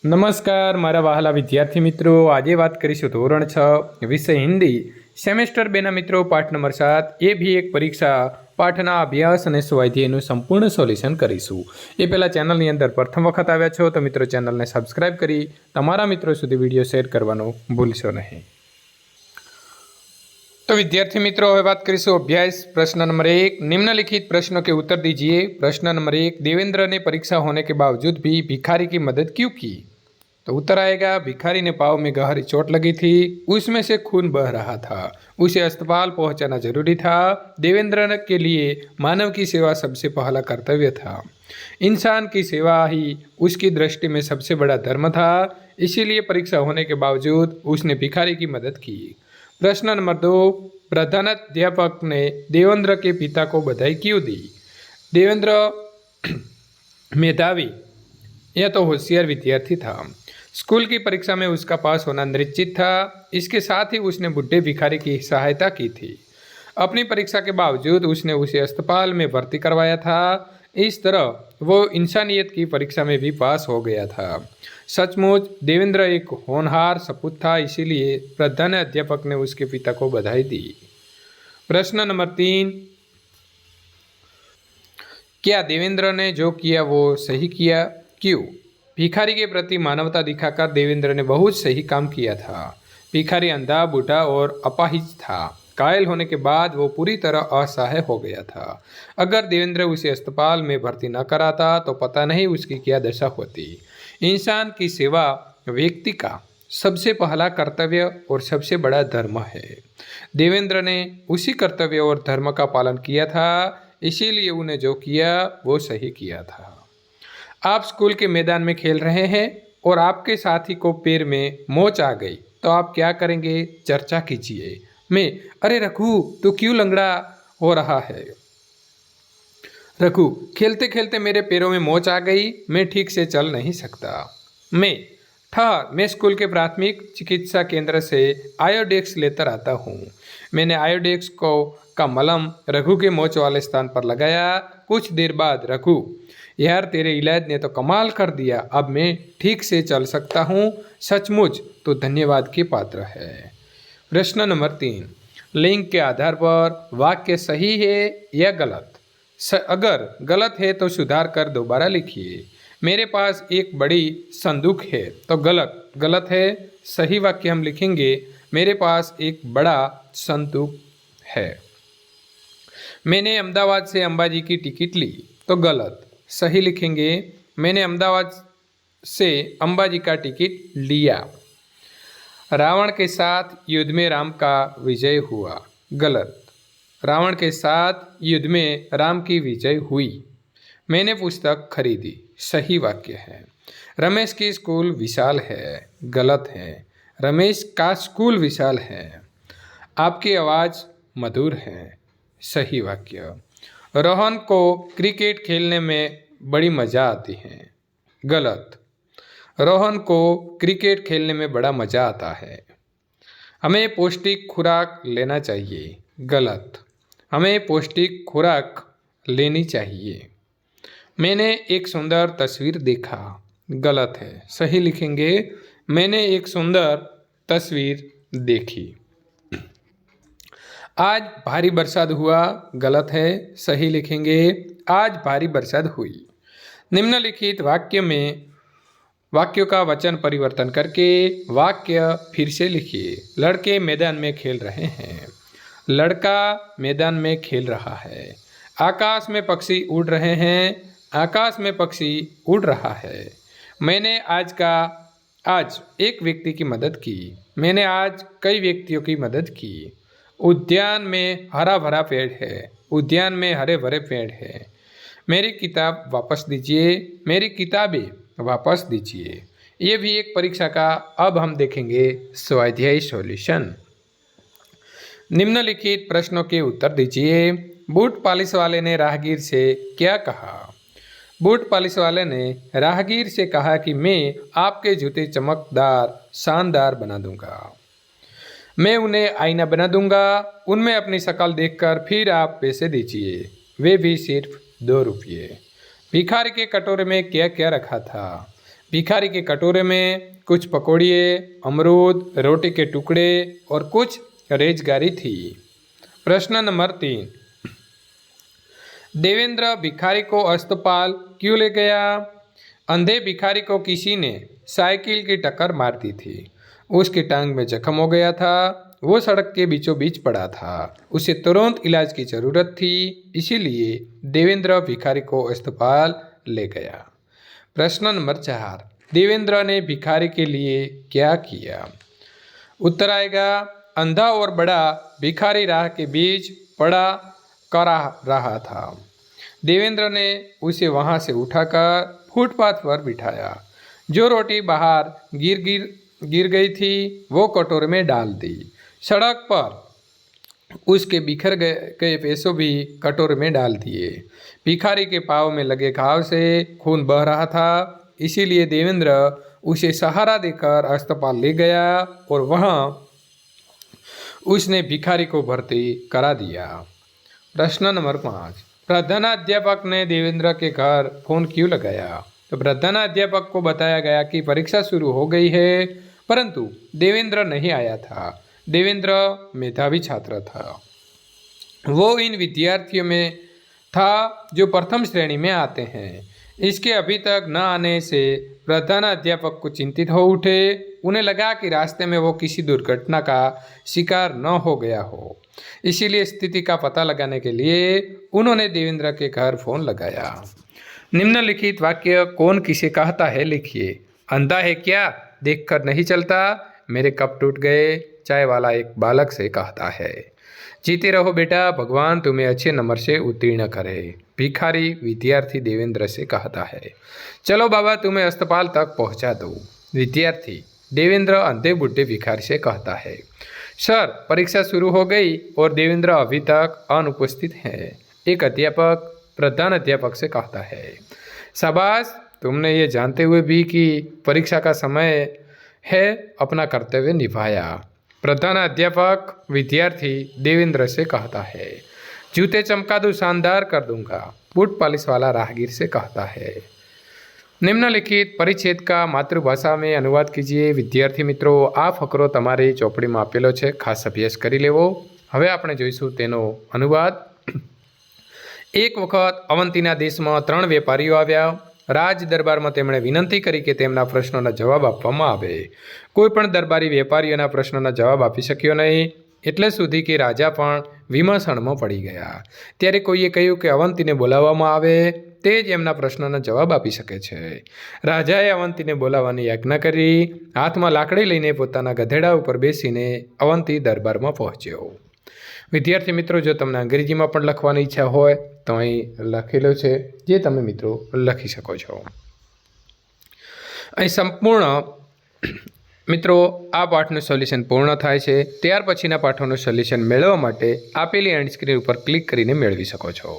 નમસ્કાર મારા વહાલા વિદ્યાર્થી મિત્રો, આજે વાત કરીશું ધોરણ 6 વિષય હિન્દી સેમેસ્ટર 2ના મિત્રો પાઠ નંબર 7 એ भी એક પરીક્ષા પાઠના અભ્યાસ અને સ્વાધ્યાયનું સંપૂર્ણ સોલ્યુશન કરીશું। એ પહેલાં ચેનલની અંદર પ્રથમ વખત આવ્યા છો તો મિત્રો ચેનલને સબસ્ક્રાઇબ કરી તમારા મિત્રો સુધી વિડીયો શેર કરવાનું ભૂલશો નહીં। तो विद्यार्थी मित्रों હવે बात करीશું अभ्यास। प्रश्न नंबर 1, निम्नलिखित प्रश्नों के उत्तर दीजिए। प्रश्न नंबर 1, देवेंद्र ने परीक्षा होने के बावजूद भी भिखारी की मदद क्यों की? तो उत्तर आएगा, भिखारी ने पाँव में गहरी चोट लगी थी, उसमें से खून बह रहा था, उसे अस्पताल पहुंचाना जरूरी था। देवेंद्र के लिए मानव की सेवा सबसे पहला कर्तव्य था। इंसान की सेवा ही उसकी दृष्टि में सबसे बड़ा धर्म था, इसीलिए परीक्षा होने के बावजूद उसने भिखारी की मदद की। प्रश्न नंबर 2, प्रधानाध्यापक ने देवेंद्र के पिता को बधाई क्यों दी? देवेंद्र मेधावी यह तो होशियार विद्यार्थी था। स्कूल की परीक्षा में उसका पास होना निश्चित था, इसके साथ ही उसने बुढ़े भिखारी की सहायता की थी। अपनी परीक्षा के बावजूद उसने उसे अस्पताल में भर्ती करवाया था। इस तरह वो इंसानियत की परीक्षा में भी पास हो गया था। सचमुच देवेंद्र एक होनहार सपूत था, इसीलिए प्रधान अध्यापक ने उसके पिता को बधाई दी। प्रश्न नंबर 3, क्या देवेंद्र ने जो किया वो सही किया? क्यों? भिखारी के प्रति मानवता दिखाकर देवेंद्र ने बहुत सही काम किया था। भिखारी अंधा, बूढ़ा और अपाहिज था। घायल होने के बाद वो पूरी तरह असहाय हो गया था। अगर देवेंद्र उसे अस्पताल में भर्ती न कराता तो पता नहीं उसकी क्या दशा होती। इंसान की सेवा व्यक्ति का सबसे पहला कर्तव्य और सबसे बड़ा धर्म है। देवेंद्र ने उसी कर्तव्य और धर्म का पालन किया था, इसीलिए उन्हें जो किया वो सही किया था। आप स्कूल के मैदान में खेल रहे हैं और आपके साथी को पैर में मोच आ गई, तो आप क्या करेंगे? चर्चा कीजिए। मैं, अरे रघु तू क्यों लंगड़ा हो रहा है? रघु, खेलते खेलते मेरे पैरों में मोच आ गई, मैं ठीक से चल नहीं सकता। मैं, ठहर, मैं स्कूल के प्राथमिक चिकित्सा केंद्र से आयोडेक्स लेकर आता हूँ। मैंने आयोडेक्स को का मलम रघु के मोच वाले स्थान पर लगाया। कुछ देर बाद, रघु यार तेरे इलाज ने तो कमाल कर दिया, अब मैं ठीक से चल सकता हूँ, सचमुच तो धन्यवाद के पात्र है। प्रश्न नंबर 3, लिंग के आधार पर वाक्य सही है या गलत? अगर गलत है तो सुधार कर दोबारा लिखिए। मेरे पास एक बड़ी संदूक है, तो गलत है। सही वाक्य हम लिखेंगे, मेरे पास एक बड़ा संदूक है। मैंने अहमदाबाद से अंबाजी की टिकट ली, तो गलत। सही लिखेंगे, मैंने अहमदाबाद से अंबाजी का टिकट लिया। रावण के साथ युद्ध में राम का विजय हुआ, गलत। रावण के साथ युद्ध में राम की विजय हुई। मैंने पुस्तक खरीदी, सही वाक्य है। रमेश की स्कूल विशाल है, गलत है। रमेश का स्कूल विशाल है। आपकी आवाज़ मधुर है, सही वाक्य। रोहन को क्रिकेट खेलने में बड़ी मज़ा आती है, गलत। रोहन को क्रिकेट खेलने में बड़ा मज़ा आता है। हमें पौष्टिक खुराक लेना चाहिए, गलत। हमें पौष्टिक खुराक लेनी चाहिए। मैंने एक सुंदर तस्वीर देखा, गलत है। सही लिखेंगे, मैंने एक सुंदर तस्वीर देखी। आज भारी बरसात हुआ, गलत है। सही लिखेंगे, आज भारी बरसात हुई। निम्नलिखित वाक्यों का वचन परिवर्तन करके वाक्य फिर से लिखिए। लड़के मैदान में खेल रहे हैं, लड़का मैदान में खेल रहा है। आकाश में पक्षी उड़ रहे हैं, आकाश में पक्षी उड़ रहा है। मैंने आज एक व्यक्ति की मदद की, मैंने आज कई व्यक्तियों की मदद की। उद्यान में हरा भरा पेड़ है, उद्यान में हरे भरे पेड़ है। मेरी किताब वापस दीजिए, मेरी किताबें वापस दीजिए। ये भी एक परीक्षा का। अब हम देखेंगे स्वाध्याय सॉल्यूशन। निम्नलिखित प्रश्नों के उत्तर दीजिए। बूट पॉलिश वाले ने राहगीर से क्या कहा? बूट पॉलिश वाले ने राहगीर से कहा कि मैं आपके जूते चमकदार शानदार बना दूंगा। मैं उन्हें आईना बना दूंगा, उनमें अपनी शक्ल देखकर फिर आप पैसे दीजिए, वे भी सिर्फ 2 रुपये। भिखारी के कटोरे में क्या क्या रखा था? भिखारी के कटोरे में कुछ पकौड़िए, अमरूद, रोटी के टुकड़े और कुछ रेजगारी थी। प्रश्न नंबर 3, देवेंद्र भिखारी को अस्पताल क्यों ले गया? अंधे भिखारी को किसी ने साइकिल की टक्कर मार दी थी। उसकी टांग में जख्म हो गया था। वो सड़क के बीचों बीच पड़ा था। उसे तुरंत इलाज की ज़रूरत थी, इसीलिए देवेंद्र भिखारी को अस्पताल ले गया। प्रश्न नंबर 4, देवेंद्र ने भिखारी के लिए क्या किया? उत्तर आएगा, अंधा और बड़ा भिखारी राह के बीच पड़ा करा रहा था। देवेंद्र ने उसे वहां से उठाकर फुटपाथ पर बिठाया। जो रोटी बाहर गिर गई थी वो कटोरे में डाल दी। सड़क पर उसके बिखर गए पैसों भी कटोरे में डाल दिए। भिखारी के पाँव में लगे घाव से खून बह रहा था, इसीलिए देवेंद्र उसे सहारा देकर अस्पताल ले गया और वहां उसने भिखारी को भर्ती करा दिया। प्रश्न नंबर 5, प्रधानाध्यापक ने देवेंद्र के घर फोन क्यों लगाया? तो प्रधानाध्यापक को बताया गया कि परीक्षा शुरू हो गई है, परंतु देवेंद्र नहीं आया था। देवेंद्र मेधावी छात्र था। वो इन विद्यार्थियों में था जो प्रथम श्रेणी में आते हैं। इसके अभी तक न आने से प्रधानाध्यापक को चिंतित हो उठे। उन्हें लगा कि रास्ते में वो किसी दुर्घटना का शिकार न हो गया हो। इसीलिए स्थिति का पता लगाने के लिए उन्होंने देवेंद्र के घर फोन लगाया। निम्नलिखित वाक्य कौन किसे कहता है, लिखिए। अंधा है क्या, देखकर नहीं चलता, मेरे कप टूट गए, चाय वाला एक बालक से कहता है। जीते रहो बेटा, भगवान तुम्हें अच्छे नंबर से उत्तीर्ण करे, भिखारी विद्यार्थी देवेंद्र से कहता है। चलो बाबा तुम्हें अस्पताल तक पहुंचा दो, विद्यार्थी देवेंद्र अंधे बुढ़े भिखारी से कहता है। सर परीक्षा शुरू हो गई और देवेंद्र अभी तक अनुपस्थित है, एक अध्यापक प्रधान अध्यापक से कहता है। शाबाश, तुमने ये जानते हुए भी कि परीक्षा का समय है अपना कर्तव्य निभाया, प्रधान अध्यापक विद्यार्थी देवेंद्र से कहता है। जूते चमका दूं, शानदार कर दूंगा, बूट पॉलिश वाला राहगीर से कहता है। निम्नलिखित परिच्छेद का मातृभाषा में अनुवाद कीजिए। विद्यार्थी मित्रों, આ ફકરો તમારી ચોપડીમાં આપેલો છે, ખાસ અભ્યાસ કરી લેવો। હવે આપણે જોઈશું તેનો અનુવાદ। એક વખત અવંતીના દેશમાં 3 વેપારીઓ આવ્યા। રાજ દરબારમાં તેમણે વિનંતી કરી કે તેમના પ્રશ્નોના જવાબ આપવામાં આવે। કોઈ પણ દરબારી વેપારીઓના પ્રશ્નોના જવાબ આપી શક્યો નહીં, એટલે સુધી કે રાજા પણ વિમર્શણમાં પડી ગયા। ત્યારે કોઈએ કહ્યું કે અવંતીને બોલાવવામાં આવે, તે જ એમના પ્રશ્નોના જવાબ આપી શકે છે। રાજાએ અવંતીને બોલાવવાની આજ્ઞા કરી। હાથમાં લાકડી લઈને પોતાના ગધેડા ઉપર બેસીને અવંતી દરબારમાં પહોંચ્યો। વિદ્યાર્થી મિત્રો, જો તમને અંગ્રેજીમાં પણ લખવાની ઈચ્છા હોય તો અહીં લખેલો છે, જે તમે મિત્રો લખી શકો છો। અહીં સંપૂર્ણ મિત્રો આ પાઠનું સોલ્યુશન પૂર્ણ થાય છે। ત્યાર પછીના પાઠોનું સોલ્યુશન મેળવવા માટે આપેલી એન્ડ સ્ક્રીન ઉપર ક્લિક કરીને મેળવી શકો છો।